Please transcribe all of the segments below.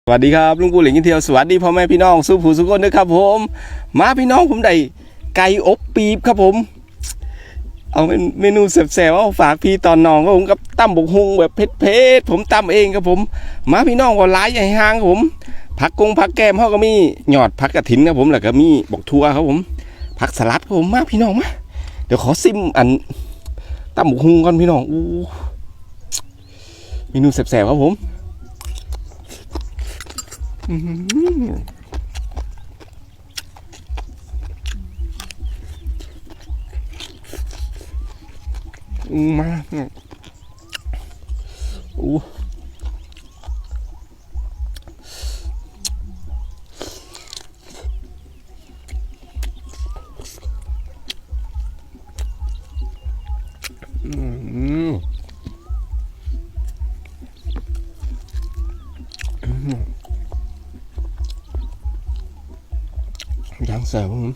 สวัสดีครับลุงปูเหลิงกินเที่ยวสวัสดีพ่อแม่พี่น้องสู้ผู้สุขคนนะครับผมมาพี่น้องผมได้ไก่อบปีบครับผมเอาเป็นเมนูแซ่บๆเอาฝากพี่ตอนน้องครับผมกับตั้มบกฮุงแบบเผ็ดๆผมตั้มเองครับผมมาพี่น้องก็หลายใหญ่ห้างครับผมผักผักแก้มเขาก็มีหยอดผักกระถินครับผมแล้วก็มีบกทั่วครับผมผักสลัดครับผมมาพี่น้องมาเดี๋ยวขอซิมอันตั้มบกฮุงก่อนพี่น้องอู้เมนูแซ่บๆครับผมมาอู้ย่างแซ่บผม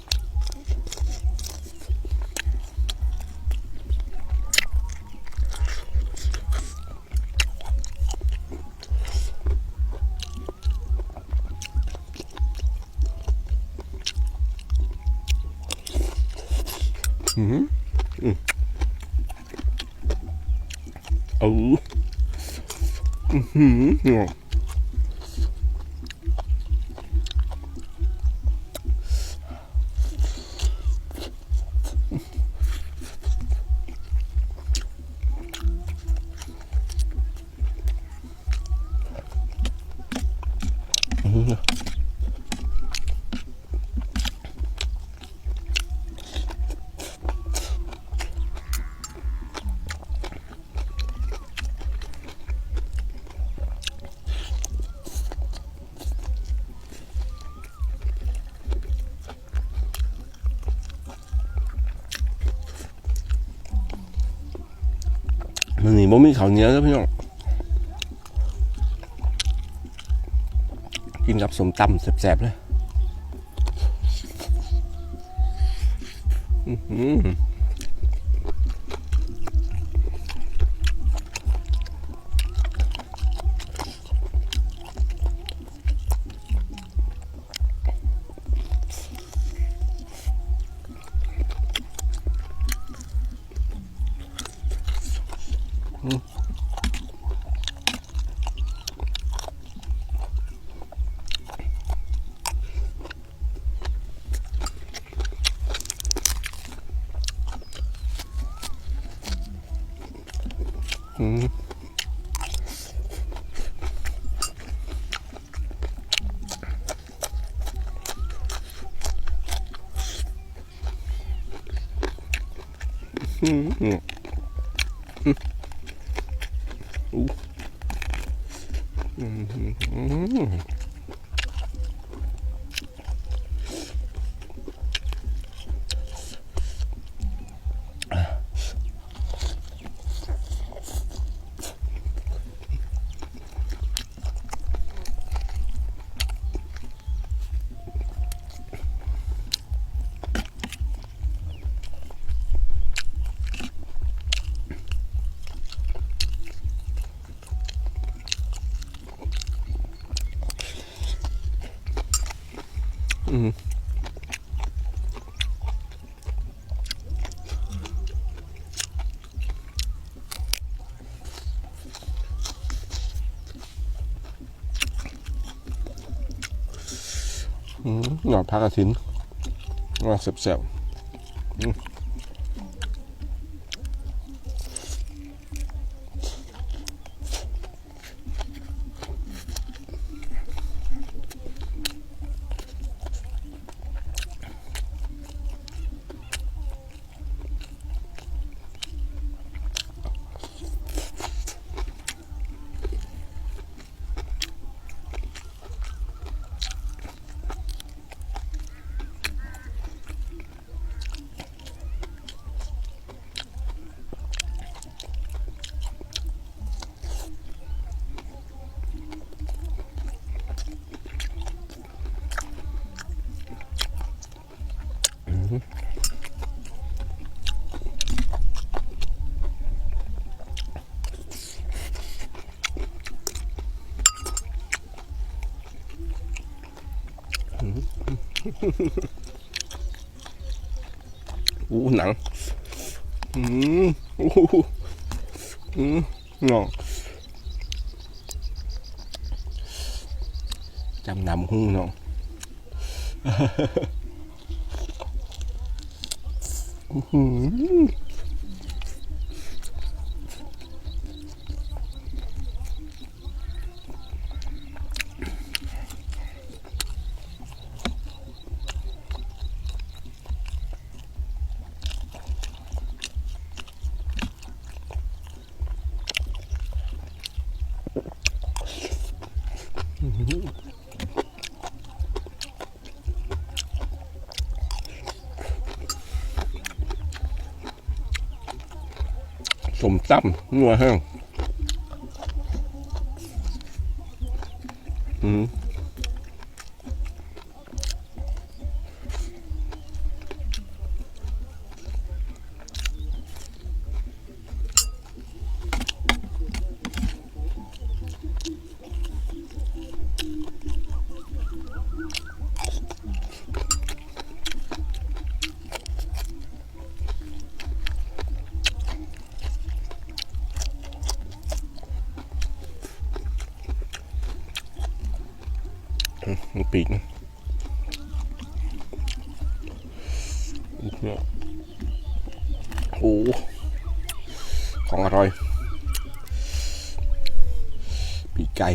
เอามันนี่บ่มีข้าวเหนียวแล้วพี่น้องกินกับส้มตำแซ่บๆเลยหยอดผักกระถินว่าแซ่บ อู้หนังอู้น้องจำนำหุ้งน้องสมตั้มนัวแห้งปีกโอ้ของอร่อยปีกไก่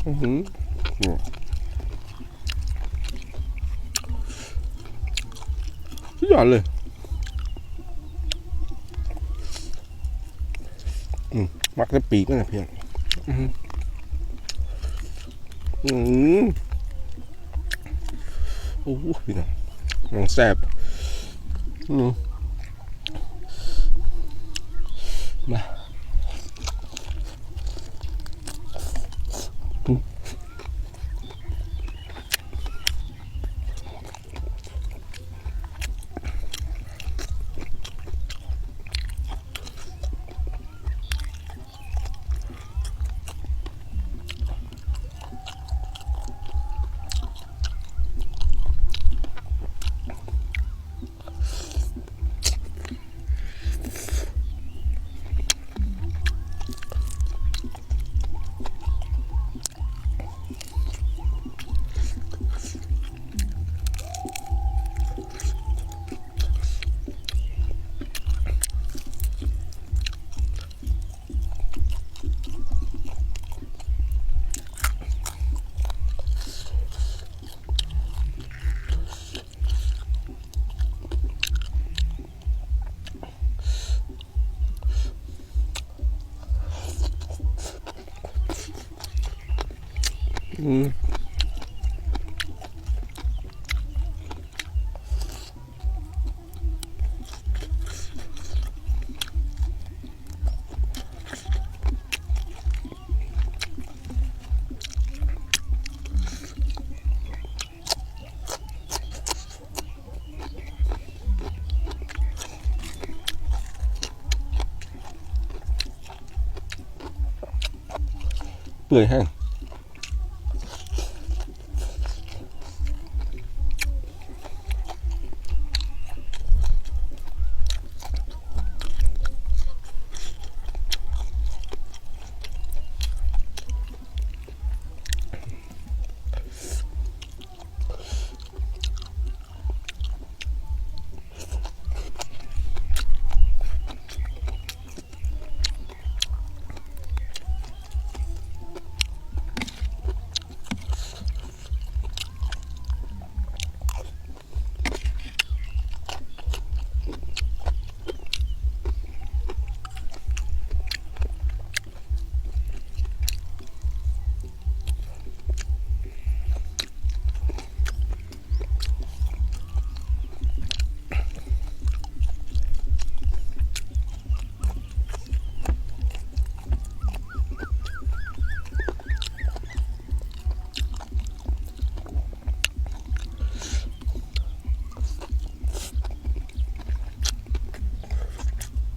สุดยอดเลยมักจะปีกนั่นแหละเพียงโอ้โหพี่น้องน้องแซ่บมาเปื่อยแห้ง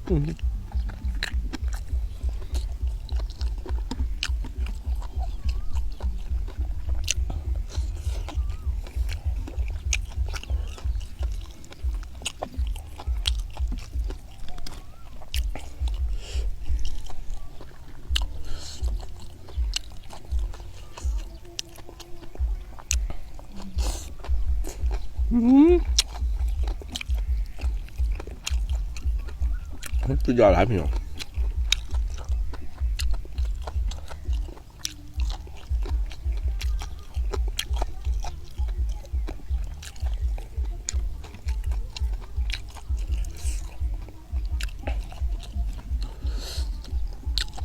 สุดยอดหลายพี่น้อง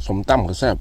สมตำก็แซ่บ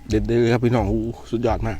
เด็ดๆเลยครับพี่น้องสุดยอดมาก